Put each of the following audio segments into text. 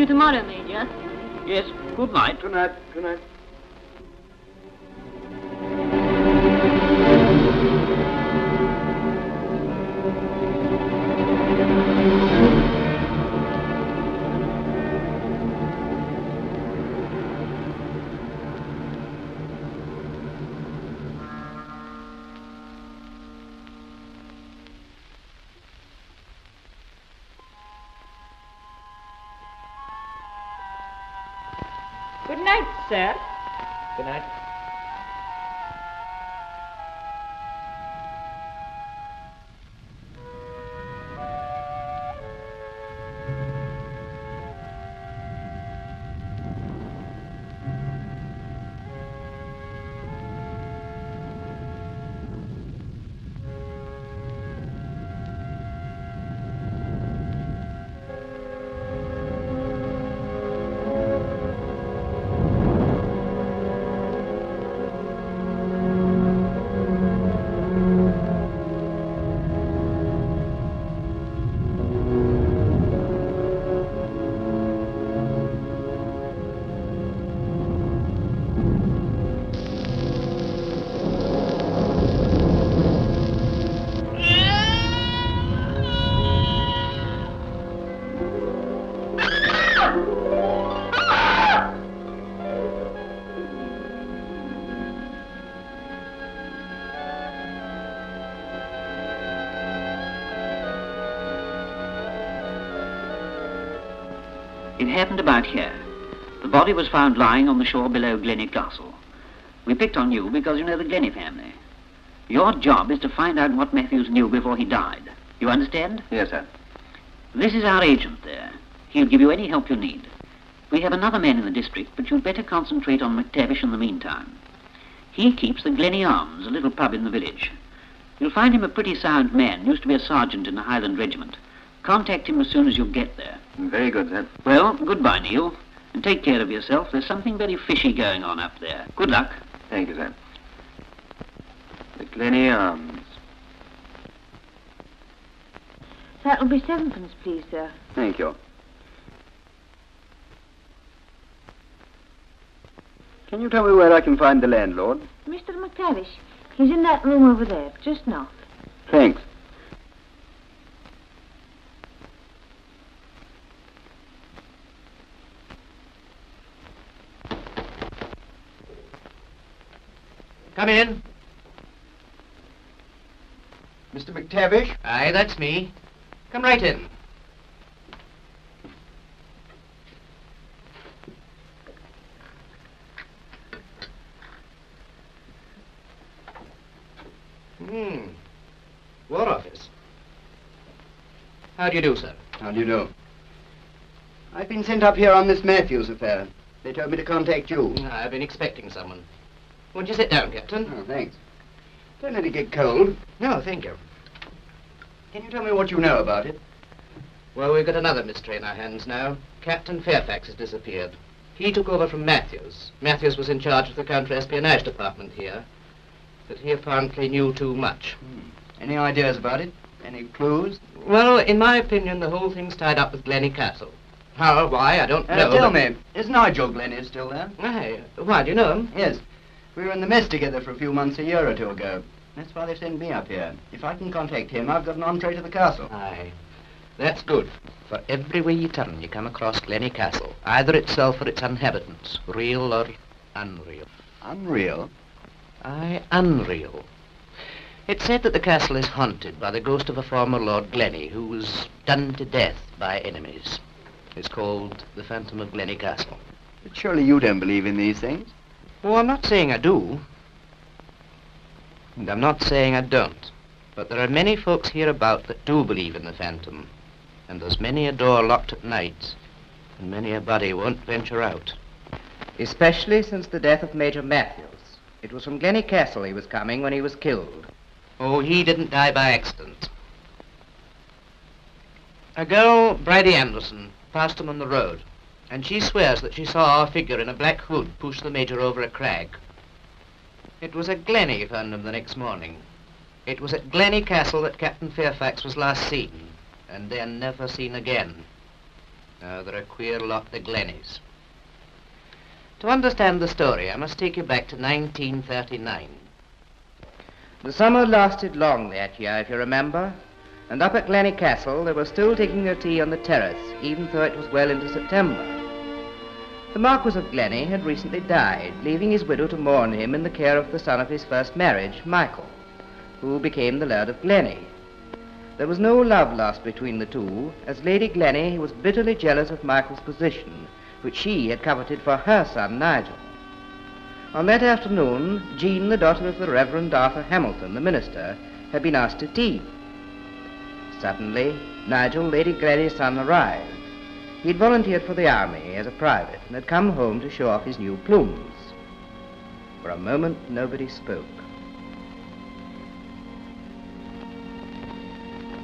you tomorrow, Major. Yes, good night. Good night. Good night. Good night, sir. Good night. It happened about here. The body was found lying on the shore below Glennye Castle. We picked on you because you know the Glennye family. Your job is to find out what Matthews knew before he died. You understand? Yes, sir. This is our agent there. He'll give you any help you need. We have another man in the district, but you'd better concentrate on McTavish in the meantime. He keeps the Glennye Arms, a little pub in the village. You'll find him a pretty sound man, used to be a sergeant in the Highland Regiment. Contact him as soon as you get there. Very good, sir. Well, goodbye, Neil. And take care of yourself. There's something very fishy going on up there. Good luck. Thank you, sir. The Glennye Arms. That'll be 7pence, please, sir. Thank you. Can you tell me where I can find the landlord? Mr. McTavish. He's in that room over there, just north. Thanks. Come in. Mr. McTavish? Aye, that's me. Come right in. War Office. How do you do, sir? How do you do? I've been sent up here on this Matthews affair. They told me to contact you. I've been expecting someone. Won't you sit down, Captain? Oh, thanks. Don't let it get cold. No, thank you. Can you tell me what you know about it? Well, we've got another mystery in our hands now. Captain Fairfax has disappeared. He took over from Matthews. Matthews was in charge of the counter-espionage department here. But he apparently knew too much. Any ideas about it? Any clues? Well, in my opinion, the whole thing's tied up with Glennye Castle. How or why, I don't know. Tell me, is Nigel Glennye still there? Aye. Why, do you know him? Yes. We were in the mess together for a few months a year or two ago. That's why they sent me up here. If I can contact him, I've got an entree to the castle. Aye. That's good. For every way you turn, you come across Glennye Castle. Either itself or its inhabitants. Real or unreal. Unreal? Aye, unreal. It's said that the castle is haunted by the ghost of a former Lord Glennye who was done to death by enemies. It's called the Phantom of Glennye Castle. But surely you don't believe in these things? Oh, I'm not saying I do. And I'm not saying I don't. But there are many folks hereabout that do believe in the Phantom. And there's many a door locked at night, and many a body won't venture out. Especially since the death of Major Matthews. It was from Glennye Castle he was coming when he was killed. Oh, he didn't die by accident. A girl, Bridie Anderson, passed him on the road, and she swears that she saw a figure in a black hood push the Major over a crag. It was at Glennye who found him the next morning. It was at Glennye Castle that Captain Fairfax was last seen, and then never seen again. Now, they're a queer lot, the Glennies. To understand the story, I must take you back to 1939. The summer lasted long that year, if you remember, and up at Glennye Castle they were still taking their tea on the terrace, even though it was well into September. The Marquis of Glennye had recently died, leaving his widow to mourn him in the care of the son of his first marriage, Michael, who became the Laird of Glennye. There was no love lost between the two, as Lady Glennye was bitterly jealous of Michael's position, which she had coveted for her son, Nigel. On that afternoon, Jean, the daughter of the Reverend Arthur Hamilton, the minister, had been asked to tea. Suddenly, Nigel, Lady Glennie's son, arrived. He had volunteered for the army as a private and had come home to show off his new plumes. For a moment, nobody spoke.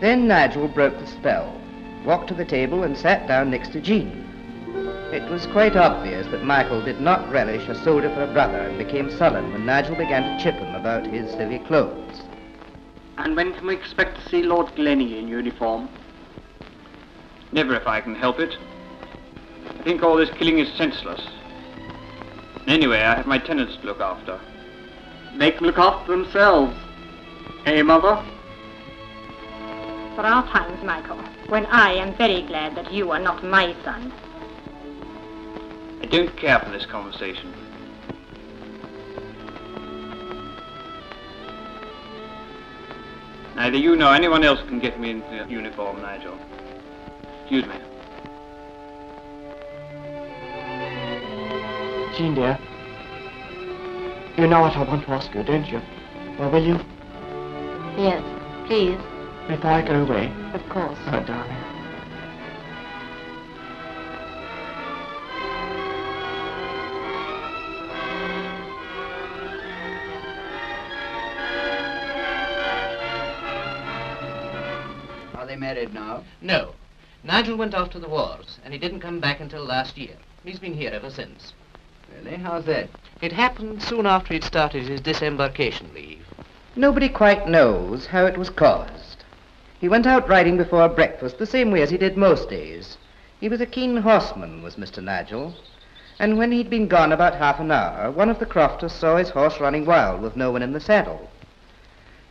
Then Nigel broke the spell, walked to the table and sat down next to Jean. It was quite obvious that Michael did not relish a soldier for a brother and became sullen when Nigel began to chip him about his heavy clothes. And when can we expect to see Lord Glennye in uniform? Never if I can help it. I think all this killing is senseless. Anyway, I have my tenants to look after. Make them look after themselves. Eh, Mother? There are times, Michael, when I am very glad that you are not my son. I don't care for this conversation. Neither you nor anyone else can get me into uniform, Nigel. Excuse me. Jean, dear. You know what I want to ask you, don't you? Well, will you? Yes, please. Before I go away? Of course. Oh, darling. Are they married now? No. Nigel went off to the wars, and he didn't come back until last year. He's been here ever since. Really? How's that? It happened soon after he'd started his disembarkation leave. Nobody quite knows how it was caused. He went out riding before breakfast the same way as he did most days. He was a keen horseman, was Mr. Nigel, and when he'd been gone about half an hour, one of the crofters saw his horse running wild with no one in the saddle.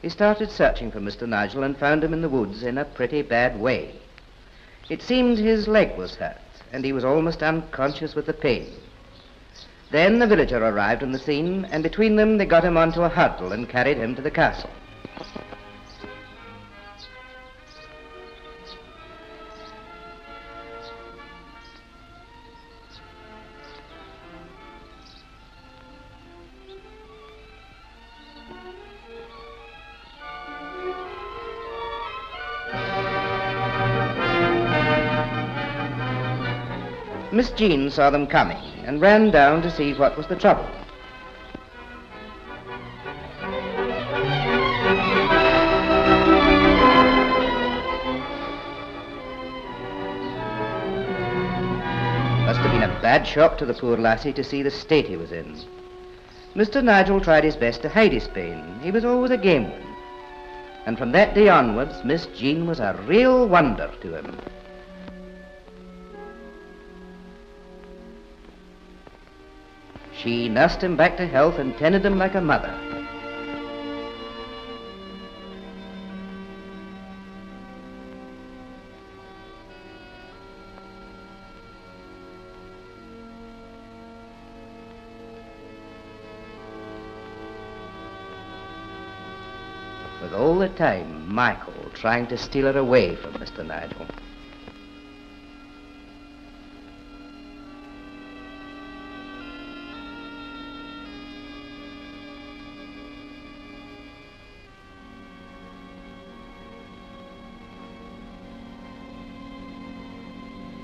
He started searching for Mr. Nigel and found him in the woods in a pretty bad way. It seemed his leg was hurt, and he was almost unconscious with the pain. Then the villager arrived on the scene, and between them they got him onto a hurdle and carried him to the castle. Miss Jean saw them coming and ran down to see what was the trouble. Must have been a bad shock to the poor lassie to see the state he was in. Mr. Nigel tried his best to hide his pain. He was always a game one. And from that day onwards, Miss Jean was a real wonder to him. She nursed him back to health and tended him like a mother. With all the time, Michael trying to steal her away from Mr. Nigel.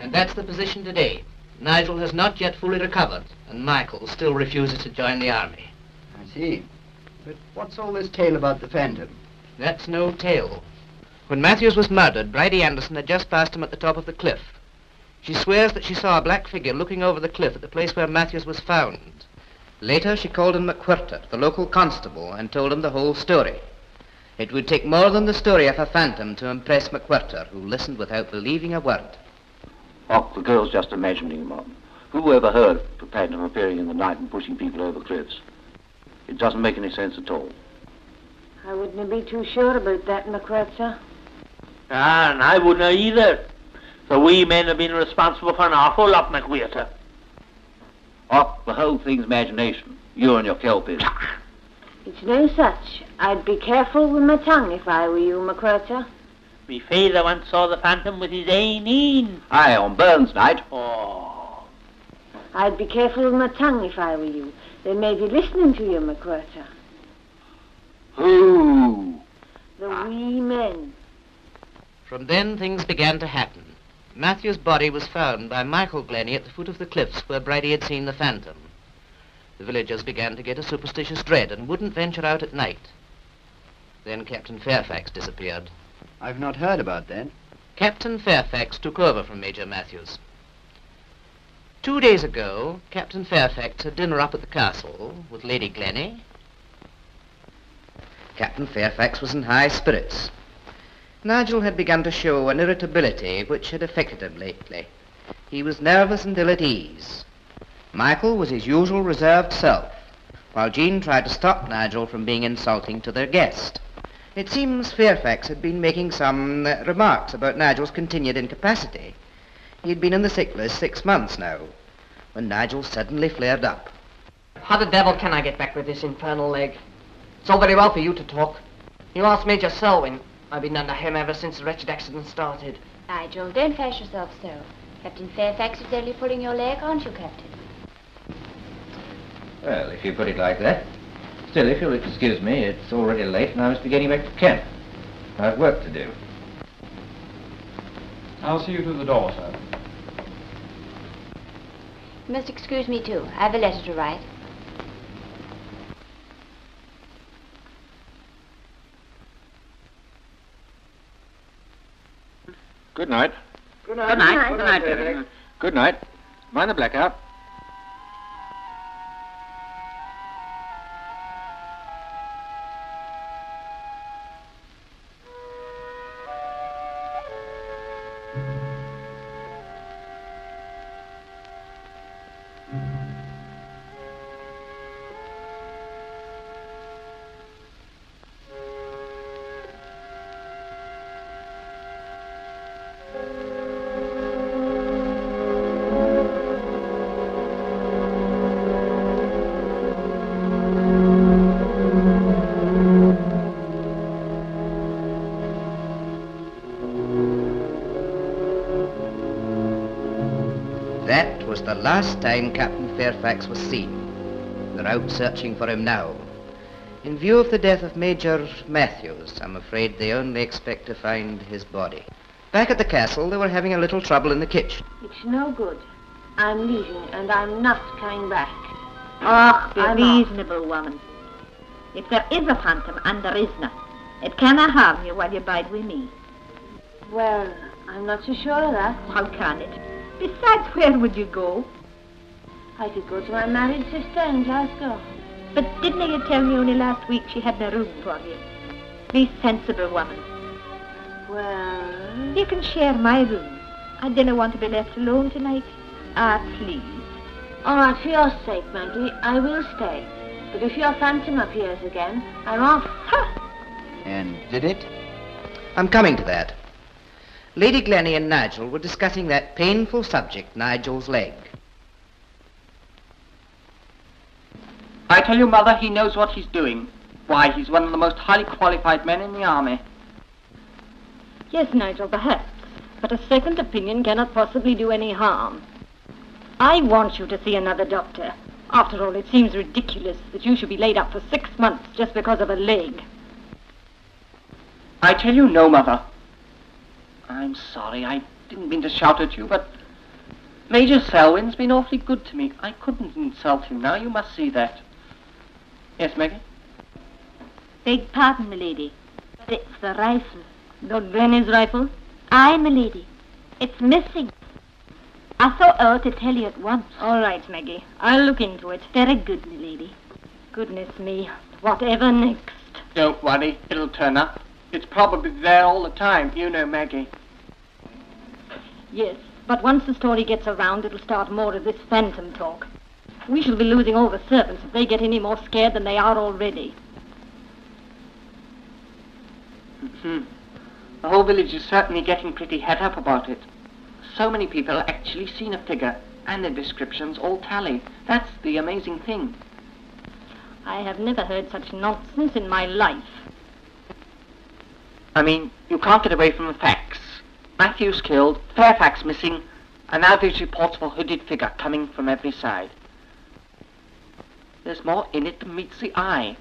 And that's the position today. Nigel has not yet fully recovered, and Michael still refuses to join the army. I see. But what's all this tale about the Phantom? That's no tale. When Matthews was murdered, Bridie Anderson had just passed him at the top of the cliff. She swears that she saw a black figure looking over the cliff at the place where Matthews was found. Later, she called in McWhirter, the local constable, and told him the whole story. It would take more than the story of a phantom to impress McWhirter, who listened without believing a word. Oh, the girl's just imagining, Mum. Who ever heard of a phantom appearing in the night and pushing people over cliffs? It doesn't make any sense at all. I wouldn't be too sure about that, McWhirter. Ah, and I wouldn't either. The wee men have been responsible for an awful lot, McWhirter. Oh, the whole thing's imagination. You and your kelpies. It's no such. I'd be careful with my tongue if I were you, McWhirter. Me father once saw the phantom with his ain een. Aye, on Burns night. Oh. I'd be careful with my tongue if I were you. They may be listening to you, McWhirter. Who? The wee men. From then things began to happen. Matthew's body was found by Michael Glennye at the foot of the cliffs where Bridie had seen the phantom. The villagers began to get a superstitious dread and wouldn't venture out at night. Then Captain Fairfax disappeared. I've not heard about that. Captain Fairfax took over from Major Matthews. 2 days ago, Captain Fairfax had dinner up at the castle with Lady Glennye. Captain Fairfax was in high spirits. Nigel had begun to show an irritability which had affected him lately. He was nervous and ill at ease. Michael was his usual reserved self, while Jean tried to stop Nigel from being insulting to their guest. It seems Fairfax had been making some remarks about Nigel's continued incapacity. He had been in the sick list 6 months now, when Nigel suddenly flared up. How the devil can I get back with this infernal leg? It's all very well for you to talk. You asked Major Selwyn. I've been under him ever since the wretched accident started. Nigel, don't fash yourself so. Captain Fairfax is only pulling your leg, aren't you, Captain? Well, if you put it like that. Still, if you'll excuse me, it's already late and I must be getting back to camp. I've work to do. I'll see you to the door, sir. You must excuse me, too. I have a letter to write. Good night. Good night. Good night. Good Good night, night. Fairfax. Good night. Mind the blackout. That was the last time Captain Fairfax was seen. They're out searching for him now. In view of the death of Major Matthews, I'm afraid they only expect to find his body. Back at the castle, they were having a little trouble in the kitchen. It's no good. I'm leaving, and I'm not coming back. Oh, be I'm reasonable, woman. If there is a phantom, and there isna, it canna harm you while you bide with me. Well, I'm not so sure of that. How can it? Besides, where would you go? I could go to my married sister in Glasgow. But didn't you tell me only last week she had no room for you? Be sensible, woman. Well... You can share my room. I didn't want to be left alone tonight. Ah, please. All right, for your sake, Maggie, I will stay. But if your phantom appears again, I'm off. Ha! And did it? I'm coming to that. Lady Glennye and Nigel were discussing that painful subject, Nigel's leg. I tell you, Mother, he knows what he's doing. Why, he's one of the most highly qualified men in the army. Yes, Nigel, perhaps. But a second opinion cannot possibly do any harm. I want you to see another doctor. After all, it seems ridiculous that you should be laid up for 6 months just because of a leg. I tell you no, Mother. I'm sorry, I didn't mean to shout at you, but Major Selwyn's been awfully good to me. I couldn't insult him now, you must see that. Yes, Maggie? Beg pardon, milady, but it's the rifle. Lord Glennie's rifle? Aye, milady. It's missing. I thought I ought to tell you at once. All right, Maggie. I'll look into it. Very good, milady. Goodness me, whatever next? Don't worry, it'll turn up. It's probably there all the time, you know, Maggie. Yes, But once the story gets around, it'll start more of this phantom talk. We shall be losing all the servants if they get any more scared than they are already. The whole village is certainly getting pretty het up about it. So many people have actually seen a figure, and their descriptions all tally. That's the amazing thing. I have never heard such nonsense in my life. I mean, you can't get away from the facts. Matthew's killed, Fairfax missing, and now there's reports of a hooded figure coming from every side. There's more in it than meets the eye.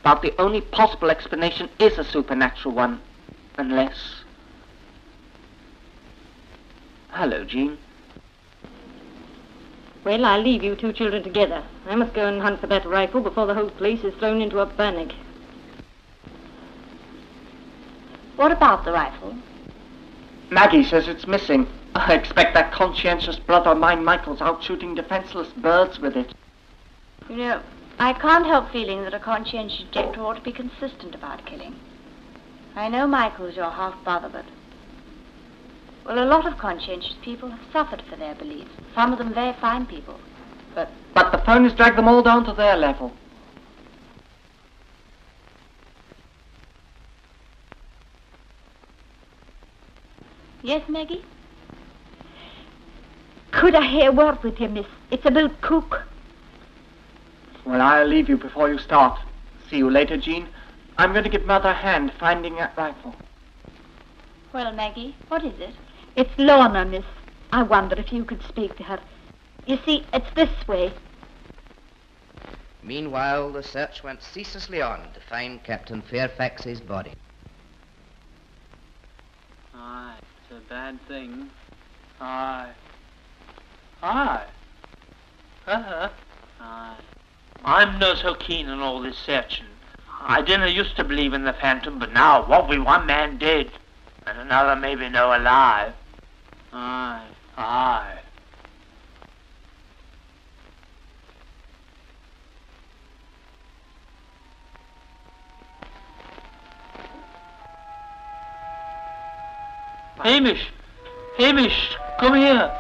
But the only possible explanation is a supernatural one. Unless... Hello, Jean. Well, I'll leave you two children together. I must go and hunt for that rifle before the whole place is thrown into a panic. What about the rifle? Maggie says it's missing. I expect that conscientious brother of mine Michael's out shooting defenseless birds with it. You know, I can't help feeling that a conscientious objector ought to be consistent about killing. I know Michael's your half-brother, but... Well, a lot of conscientious people have suffered for their beliefs. Some of them very fine people. But the phone has dragged them all down to their level. Yes, Maggie? Could I hear a word with you, miss? It's about Cook. Well, I'll leave you before you start. See you later, Jean. I'm going to give Mother a hand finding that rifle. Well, Maggie, what is it? It's Lorna, miss. I wonder if you could speak to her. You see, it's this way. Meanwhile, the search went ceaselessly on to find Captain Fairfax's body. Aye, it's a bad thing. Aye. Aye. Uh-huh. Aye. I'm no so keen on all this searching. I didn't used to believe in the phantom, but now what we one man did, and another maybe no alive. Aye. Aye. Hamish, come here.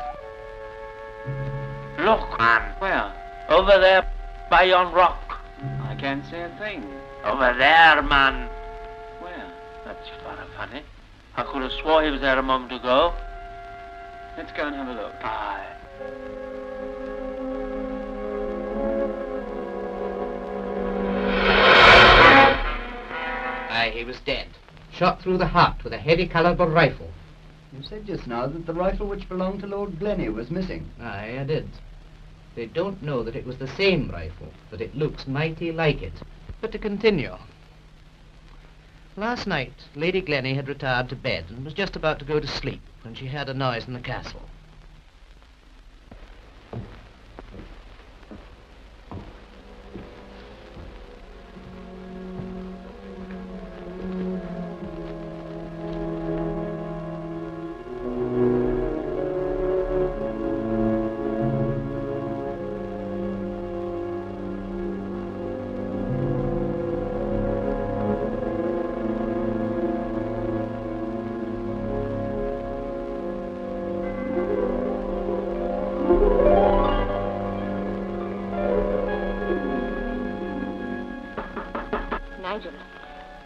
Look, man. Where? Over there by yon rock. I can't see a thing. Over there, man. Where? That's very funny. I could have swore he was there a moment ago. Let's go and have a look. Aye. Aye, he was dead. Shot through the heart with a heavy caliber rifle. You said just now that the rifle which belonged to Lord Glennye was missing. Aye, I did. They don't know that it was the same rifle, but it looks mighty like it. But to continue. Last night, Lady Glennye had retired to bed and was just about to go to sleep when she heard a noise in the castle.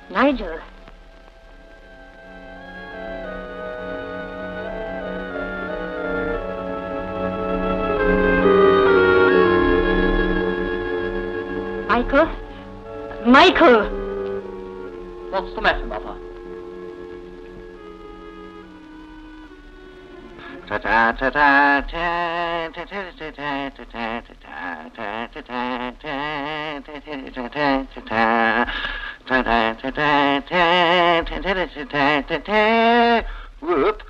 Nigel. Michael! What's the matter, Mother? Whoop.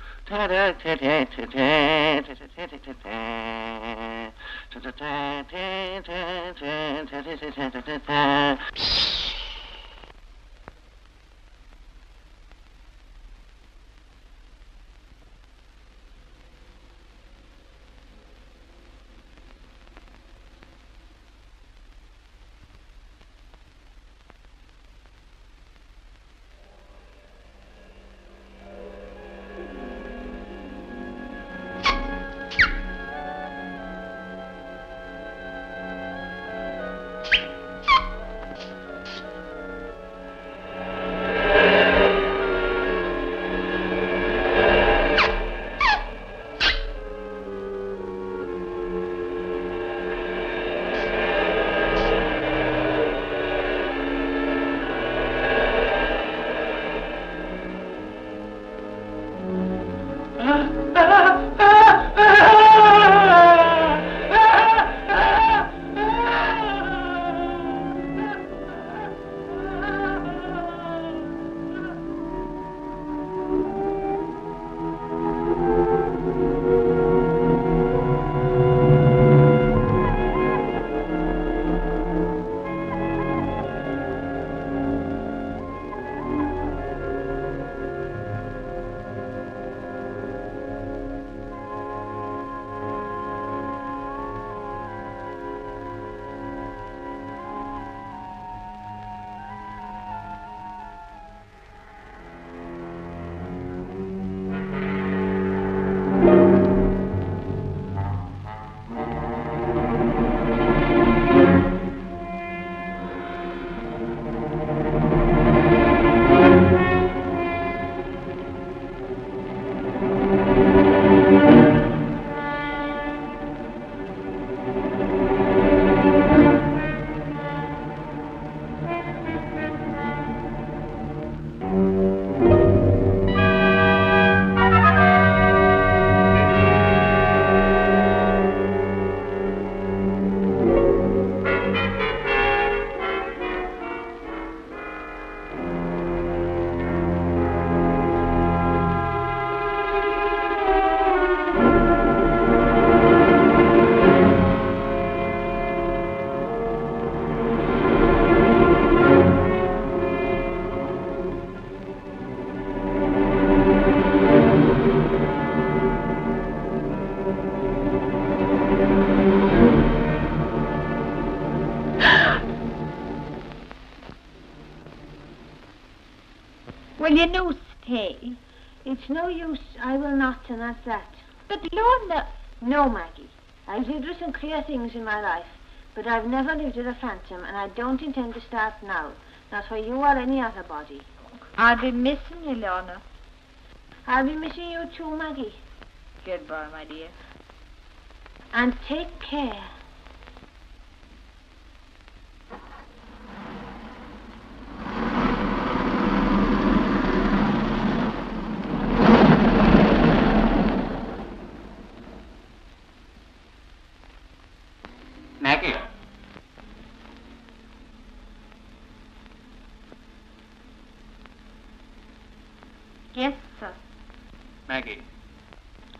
Will you no stay? It's no use. I will not, and that's that. But Lorna... No, Maggie. I've lived with some queer things in my life, but I've never lived with a phantom, and I don't intend to start now. Not for you or any other body. I'll be missing you, Lorna. I'll be missing you too, Maggie. Goodbye, my dear. And take care. Maggie. Yes, sir. Maggie,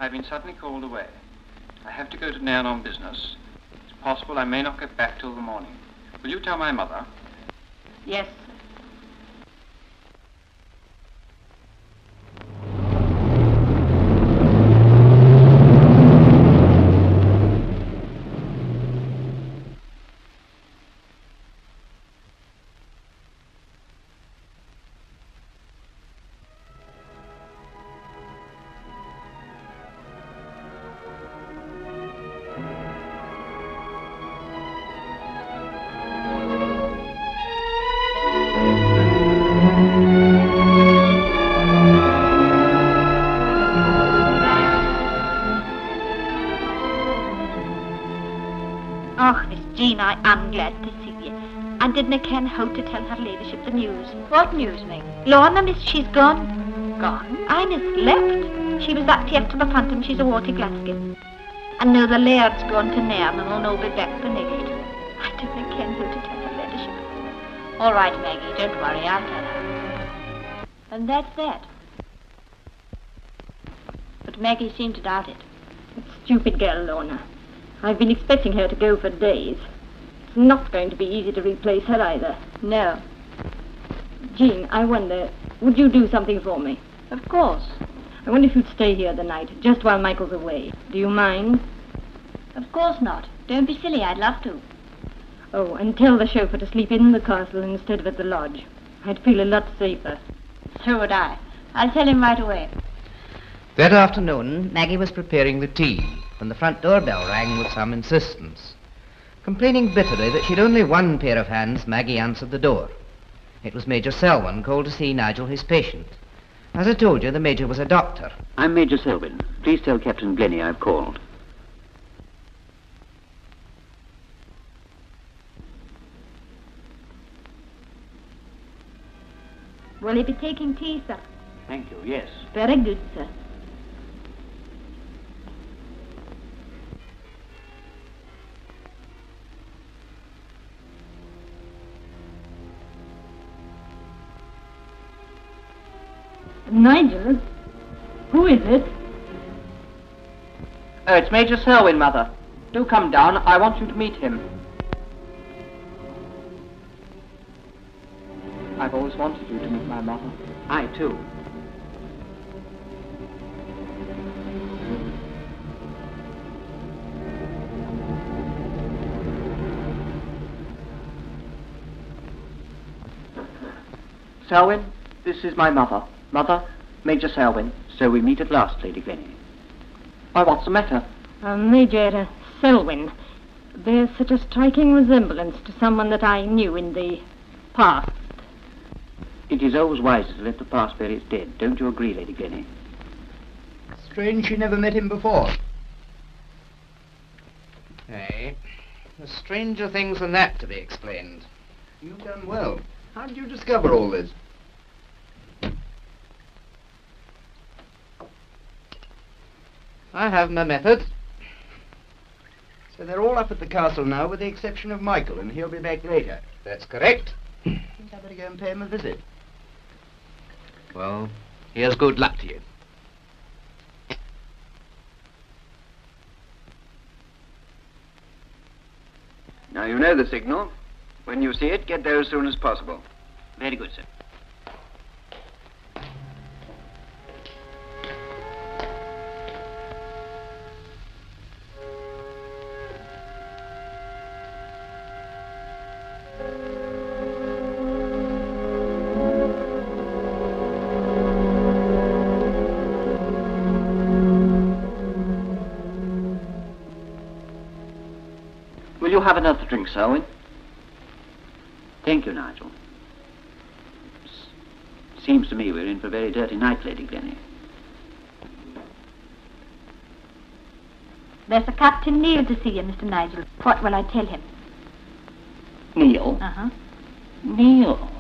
I've been suddenly called away. I have to go to Nairn on business. It's possible I may not get back till the morning. Will you tell my mother? Yes, sir. Oh, Miss Jean, I am glad to see you. I didn't ken how to tell her ladyship the news. What news, Meg? Lorna, miss, she's gone. Gone? I miss left. She was that after the phantom she's a to Glasgow. And now the laird's gone to Nairn and will no be back the next. I didn't ken how to tell her ladyship. All right, Maggie, don't worry, I'll tell her. And that's that. But Maggie seemed to doubt it. Stupid girl, Lorna. I've been expecting her to go for days. It's not going to be easy to replace her either. No. Jean, I wonder, would you do something for me? Of course. I wonder if you'd stay here the night, just while Michael's away. Do you mind? Of course not. Don't be silly, I'd love to. Oh, and tell the chauffeur to sleep in the castle instead of at the lodge. I'd feel a lot safer. So would I. I'll tell him right away. That afternoon, Maggie was preparing the tea when the front door bell rang with some insistence. Complaining bitterly that she'd only one pair of hands, Maggie answered the door. It was Major Selwyn, called to see Nigel, his patient. As I told you, the Major was a doctor. I'm Major Selwyn. Please tell Captain Glennye I've called. Will he be taking tea, sir? Thank you, yes. Very good, sir. Nigel? Who is it? Oh, it's Major Selwyn, Mother. Do come down. I want you to meet him. I've always wanted you to meet my mother. I, too. Selwyn, this is my mother. Mother, Major Selwyn. So we meet at last, Lady Glennye. Why, what's the matter? Major Selwyn. There's such a striking resemblance to someone that I knew in the past. It is always wiser to let the past bury its dead. Don't you agree, Lady Glennye? Strange she never met him before. Aye. There's stranger things than that to be explained. You've done well. How did you discover all this? I have my methods. So they're all up at the castle now, with the exception of Michael, and he'll be back later. That's correct. I think I'd better go and pay him a visit. Well, here's good luck to you. Now, you know the signal. When you see it, get there as soon as possible. Very good, sir. you have another drink, Selwyn? Thank you, Nigel. Seems to me we're in for a very dirty night, Lady Glennye. There's a Captain Neil to see you, Mr. Nigel. What will I tell him? Neil? Uh-huh. Neil?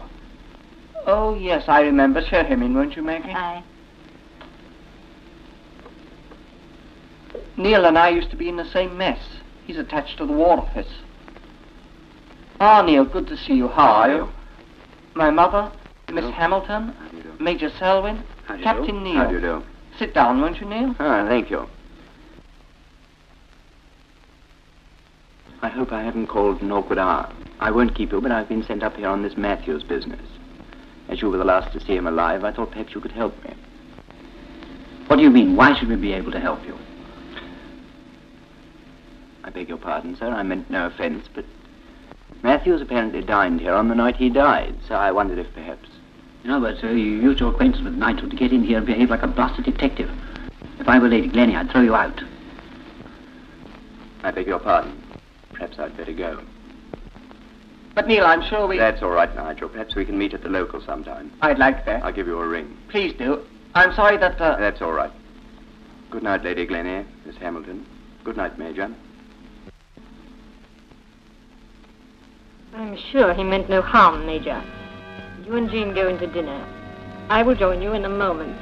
Oh, yes, I remember. Show him in, won't you, Maggie? Aye. Neil and I used to be in the same mess. He's attached to the War Office. Ah, Neil, good to see you. How are you? My mother, Miss Hamilton, Major Selwyn, Captain Neil. How do you do? Sit down, won't you, Neil? Ah, thank you. I hope I haven't called an awkward hour. I won't keep you, but I've been sent up here on this Matthews business. As you were the last to see him alive, I thought perhaps you could help me. What do you mean? Why should we be able to help you? I beg your pardon, sir. I meant no offense, but Matthews apparently dined here on the night he died, so I wondered if perhaps... In other words, sir, you used your acquaintance with Nigel to get in here and behave like a blasted detective. If I were Lady Glennye, I'd throw you out. I beg your pardon. Perhaps I'd better go. But, Neil, I'm sure we... That's all right, Nigel. Perhaps we can meet at the local sometime. I'd like that. I'll give you a ring. Please do. I'm sorry that, That's all right. Good night, Lady Glennye, Miss Hamilton. Good night, Major. I'm sure he meant no harm, Major. You and Jean go into dinner. I will join you in a moment.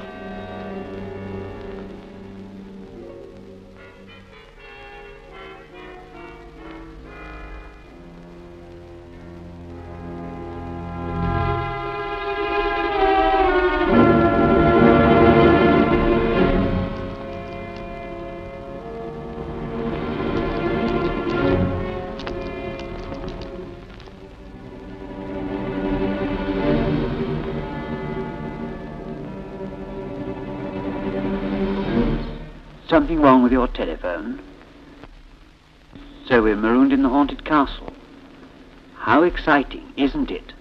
Something wrong with your telephone? So we're marooned in the haunted castle. How exciting, isn't it?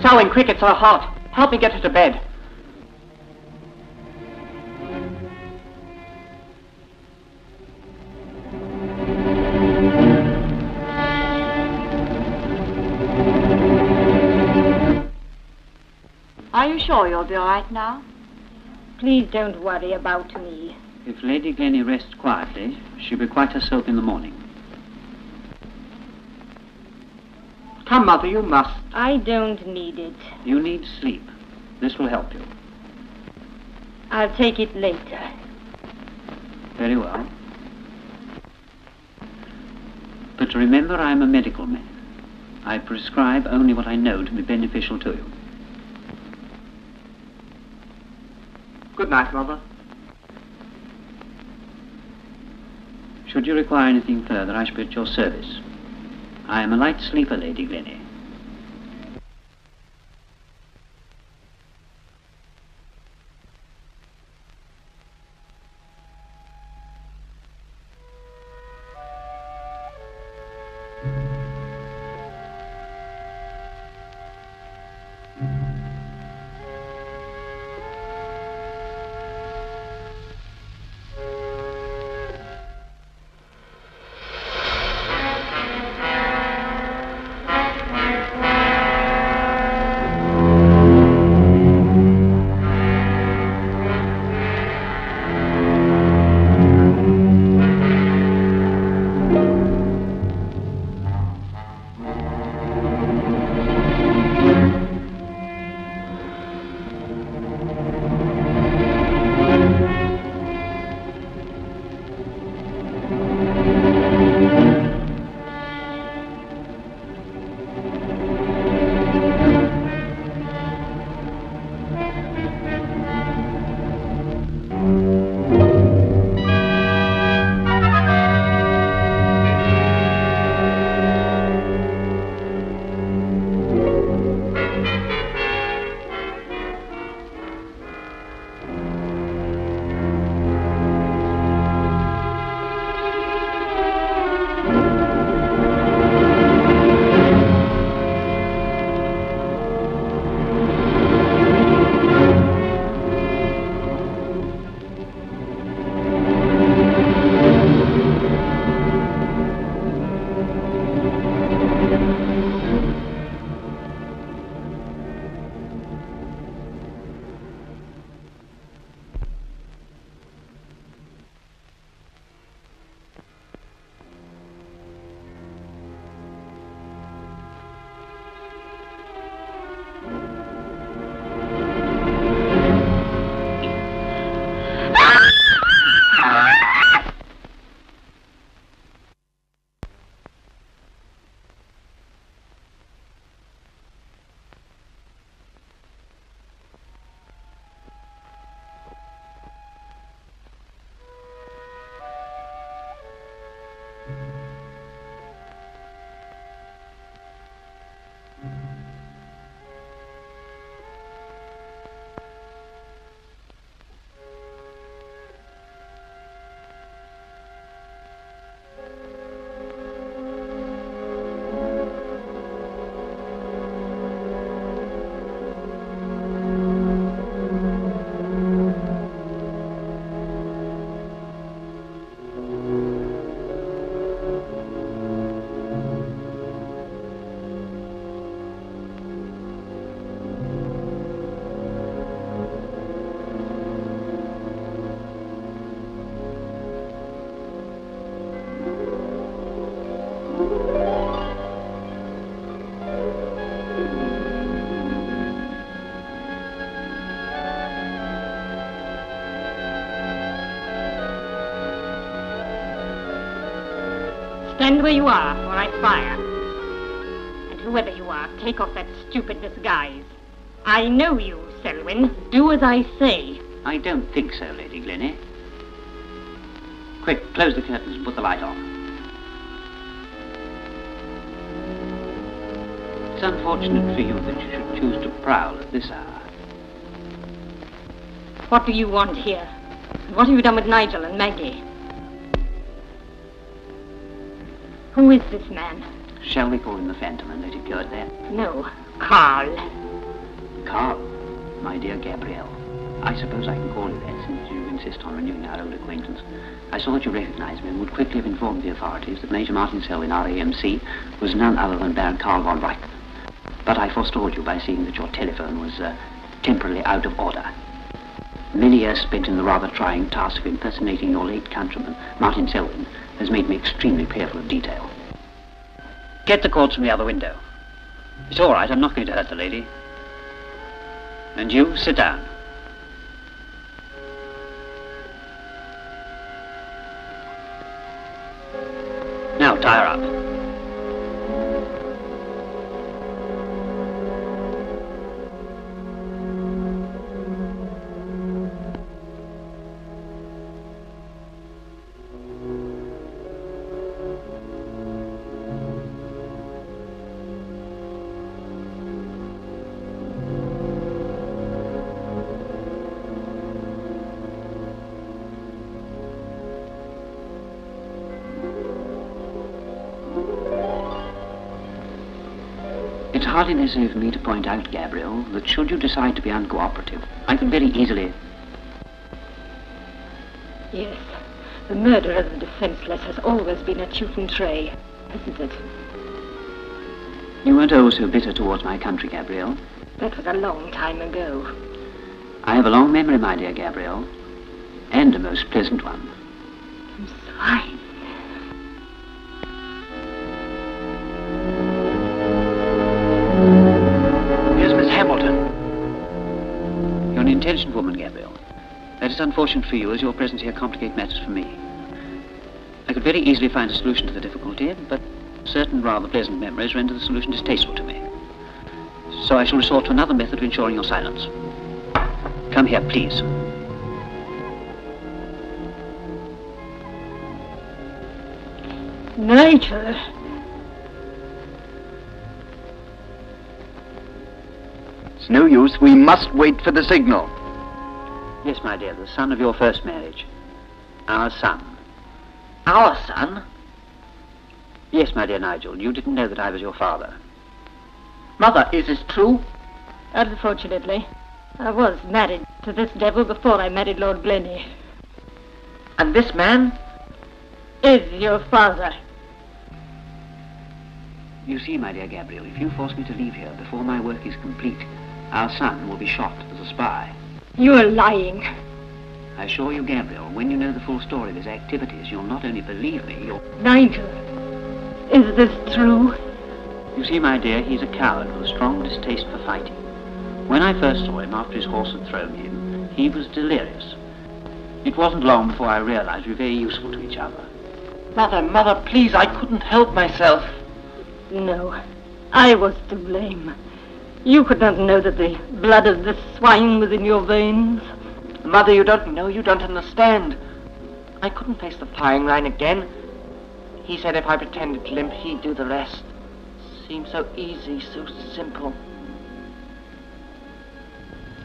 Selwyn, quick, it's her heart. Help me get her to bed. Are you sure you'll be all right now? Please don't worry about me. If Lady Glennye rests quietly, she'll be quite herself in the morning. Come, Mother, you must. I don't need it. You need sleep. This will help you. I'll take it later. Very well. But remember, I'm a medical man. I prescribe only what I know to be beneficial to you. Good night, Mother. Should you require anything further, I shall be at your service. I am a light sleeper, Lady Glennye. Stand where you are, or I fire. And whoever you are, take off that stupid disguise. I know you, Selwyn. Do as I say. I don't think so, Lady Glennye. Quick, close the curtains and put the light on. It's unfortunate for you that you should choose to prowl at this hour. What do you want here? What have you done with Nigel and Maggie? Who is this man? Shall we call him the Phantom and let it go at that? No, Carl. Carl, my dear Gabrielle. I suppose I can call you that since you insist on renewing our old acquaintance. I saw that you recognized me and would quickly have informed the authorities that Major Martin Selwyn, RAMC, was none other than Baron Carl von Reich. But I forestalled you by seeing that your telephone was temporarily out of order. Many years spent in the rather trying task of impersonating your late countryman, Martin Selwyn, has made me extremely careful of detail. Get the cords from the other window. It's all right, I'm not going to hurt the lady. And you, sit down. Now, tie her up. It's hardly necessary for me to point out, Gabrielle, that should you decide to be uncooperative, I could very easily... Yes, the murder of the defenseless has always been a Teuton trait, isn't it? You weren't always so bitter towards my country, Gabrielle. That was a long time ago. I have a long memory, my dear Gabrielle, and a most pleasant one. Swine. You're an intelligent woman, Gabrielle. That is unfortunate for you, as your presence here complicates matters for me. I could very easily find a solution to the difficulty, but certain rather pleasant memories render the solution distasteful to me. So I shall resort to another method of ensuring your silence. Come here, please. Nigel. It's no use. We must wait for the signal. Yes, my dear, the son of your first marriage. Our son. Our son? Yes, my dear Nigel, you didn't know that I was your father. Mother, is this true? Unfortunately, I was married to this devil before I married Lord Glennye. And this man? Is your father. You see, my dear Gabrielle, if you force me to leave here before my work is complete, our son will be shot as a spy. You're lying. I assure you, Gabrielle, when you know the full story of his activities, you'll not only believe me, you'll... Nigel, is this true? You see, my dear, he's a coward with a strong distaste for fighting. When I first saw him after his horse had thrown him, he was delirious. It wasn't long before I realized we were very useful to each other. Mother, please, I couldn't help myself. No, I was to blame. You could not know that the blood of this swine was in your veins. Mother, you don't know, you don't understand. I couldn't face the firing line again. He said if I pretended to limp, he'd do the rest. Seemed so easy, so simple.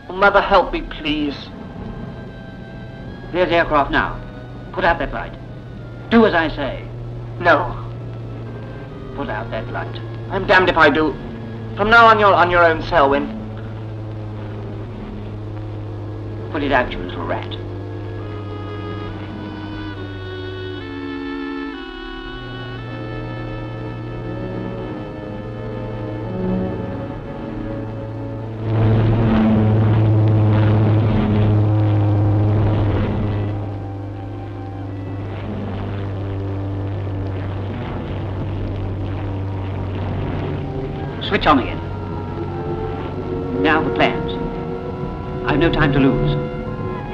Oh, Mother, help me, please. There's the aircraft now. Put out that light. Do as I say. No. Put out that light. I'm damned if I do. From now on, you're on your own, Selwyn. Put it out, you little rat. Switch on again. Now the plans. I've no time to lose.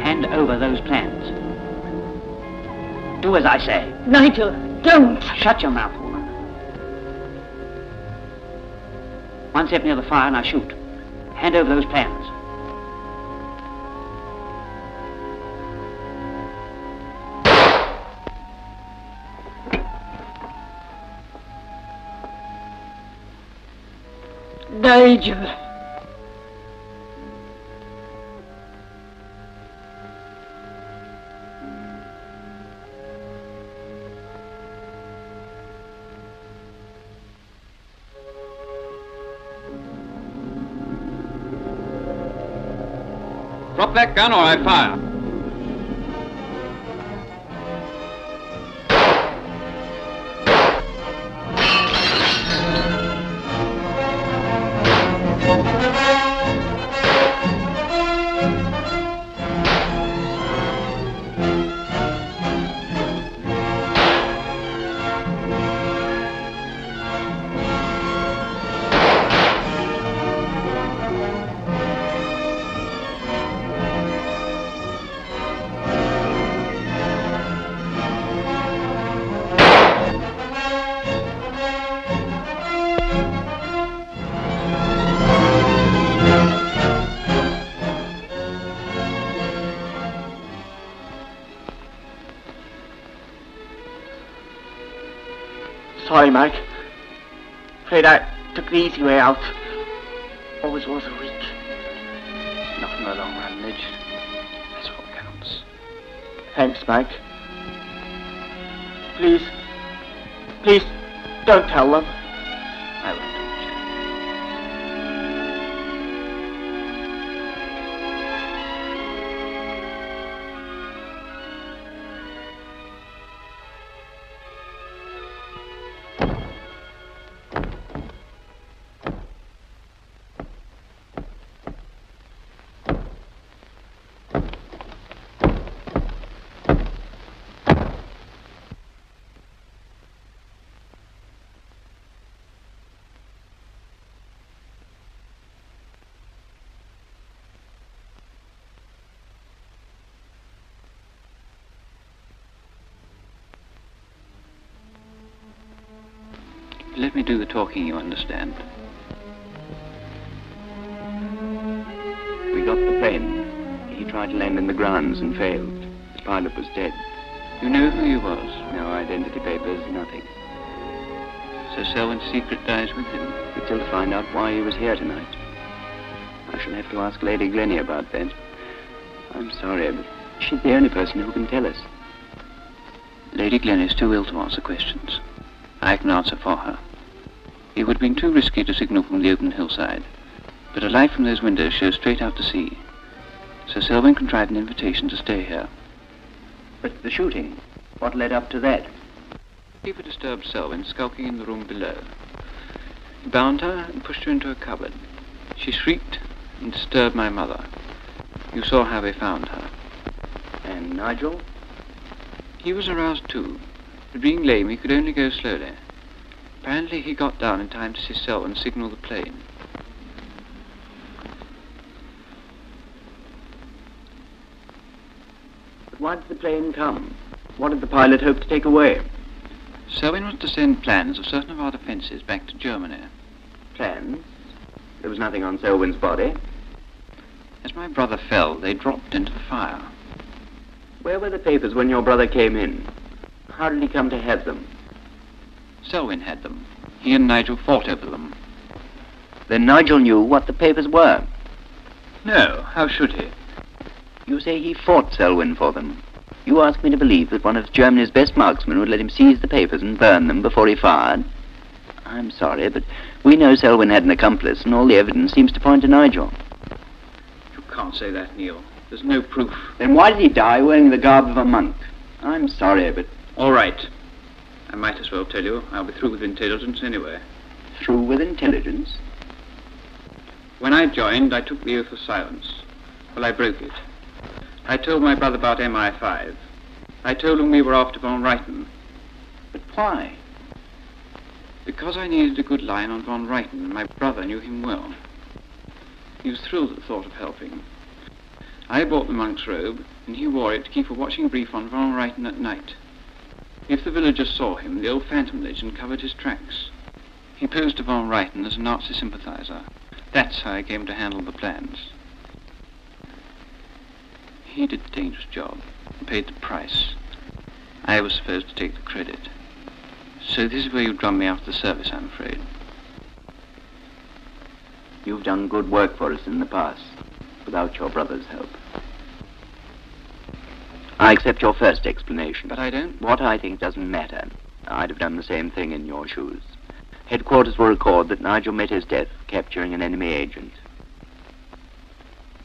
Hand over those plans. Do as I say. Nigel! Don't! Shut your mouth, woman. One step near the fire and I shoot. Hand over those plans. Nigel. Drop that gun or I fire. Sorry, Mike. Afraid I took the easy way out. Always was a week. Not in the long run, Midge. That's what counts. Thanks, Mike. Please, don't tell them. I won't. Let me do the talking, you understand. We got the plane. He tried to land in the grounds and failed. His pilot was dead. You know who he was? No identity papers, nothing. So Selwyn's secret dies with him? We'd still find out why he was here tonight. I shall have to ask Lady Glennye about that. I'm sorry, but she's the only person who can tell us. Lady Glennye is too ill to answer questions. I can answer for her. It would have been too risky to signal from the open hillside, but a light from those windows shows straight out to sea. So Selwyn contrived an invitation to stay here. But the shooting, what led up to that? Fever disturbed Selwyn skulking in the room below. He bound her and pushed her into a cupboard. She shrieked and disturbed my mother. You saw how they found her. And Nigel? He was aroused too, but being lame he could only go slowly. Apparently he got down in time to see Selwyn signal the plane. But why did the plane come? What did the pilot hope to take away? Selwyn was to send plans of certain of our defences back to Germany. Plans? There was nothing on Selwyn's body. As my brother fell, they dropped into the fire. Where were the papers when your brother came in? How did he come to have them? Selwyn had them. He and Nigel fought over them. Then Nigel knew what the papers were. No, how should he? You say he fought Selwyn for them. You ask me to believe that one of Germany's best marksmen would let him seize the papers and burn them before he fired? I'm sorry, but we know Selwyn had an accomplice, and all the evidence seems to point to Nigel. You can't say that, Neil. There's no proof. Then why did he die wearing the garb of a monk? I'm sorry, but... All right. I might as well tell you. I'll be through with intelligence anyway. Through with intelligence? When I joined, I took the oath of silence. Well, I broke it. I told my brother about MI5. I told him we were after von Reiten. But why? Because I needed a good line on von Reiten, and my brother knew him well. He was thrilled at the thought of helping. I bought the monk's robe, and he wore it to keep a watching brief on von Reiten at night. If the villagers saw him, the old phantom legend covered his tracks. He posed to von Reiten as a Nazi sympathizer. That's how I came to handle the plans. He did the dangerous job and paid the price. I was supposed to take the credit. So this is where you drum me out of the service, I'm afraid. You've done good work for us in the past, without your brother's help. I accept your first explanation. But I don't. What I think doesn't matter. I'd have done the same thing in your shoes. Headquarters will record that Nigel met his death capturing an enemy agent.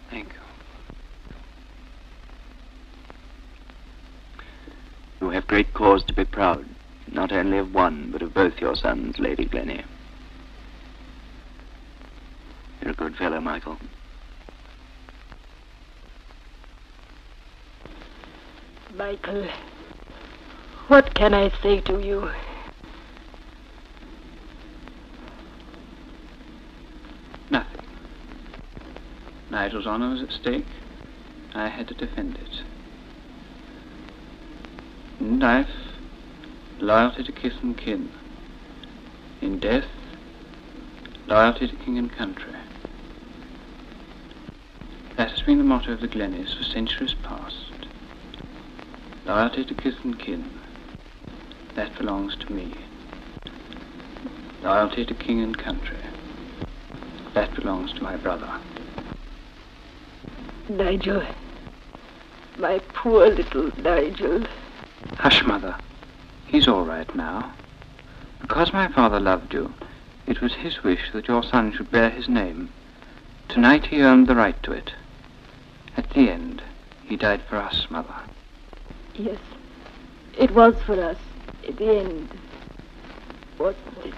Thank you. You have great cause to be proud, not only of one, but of both your sons, Lady Glennye. You're a good fellow, Michael. Michael, what can I say to you? Nothing. Nigel's honor was at stake. I had to defend it. In life, loyalty to kith and kin. In death, loyalty to king and country. That has been the motto of the Glennyes for centuries past. Loyalty to kith and kin. That belongs to me. Loyalty to king and country. That belongs to my brother. Nigel. My poor little Nigel. Hush, Mother. He's all right now. Because my father loved you, it was his wish that your son should bear his name. Tonight he earned the right to it. At the end, he died for us, Mother. Yes, it was for us, at the end, wasn't it?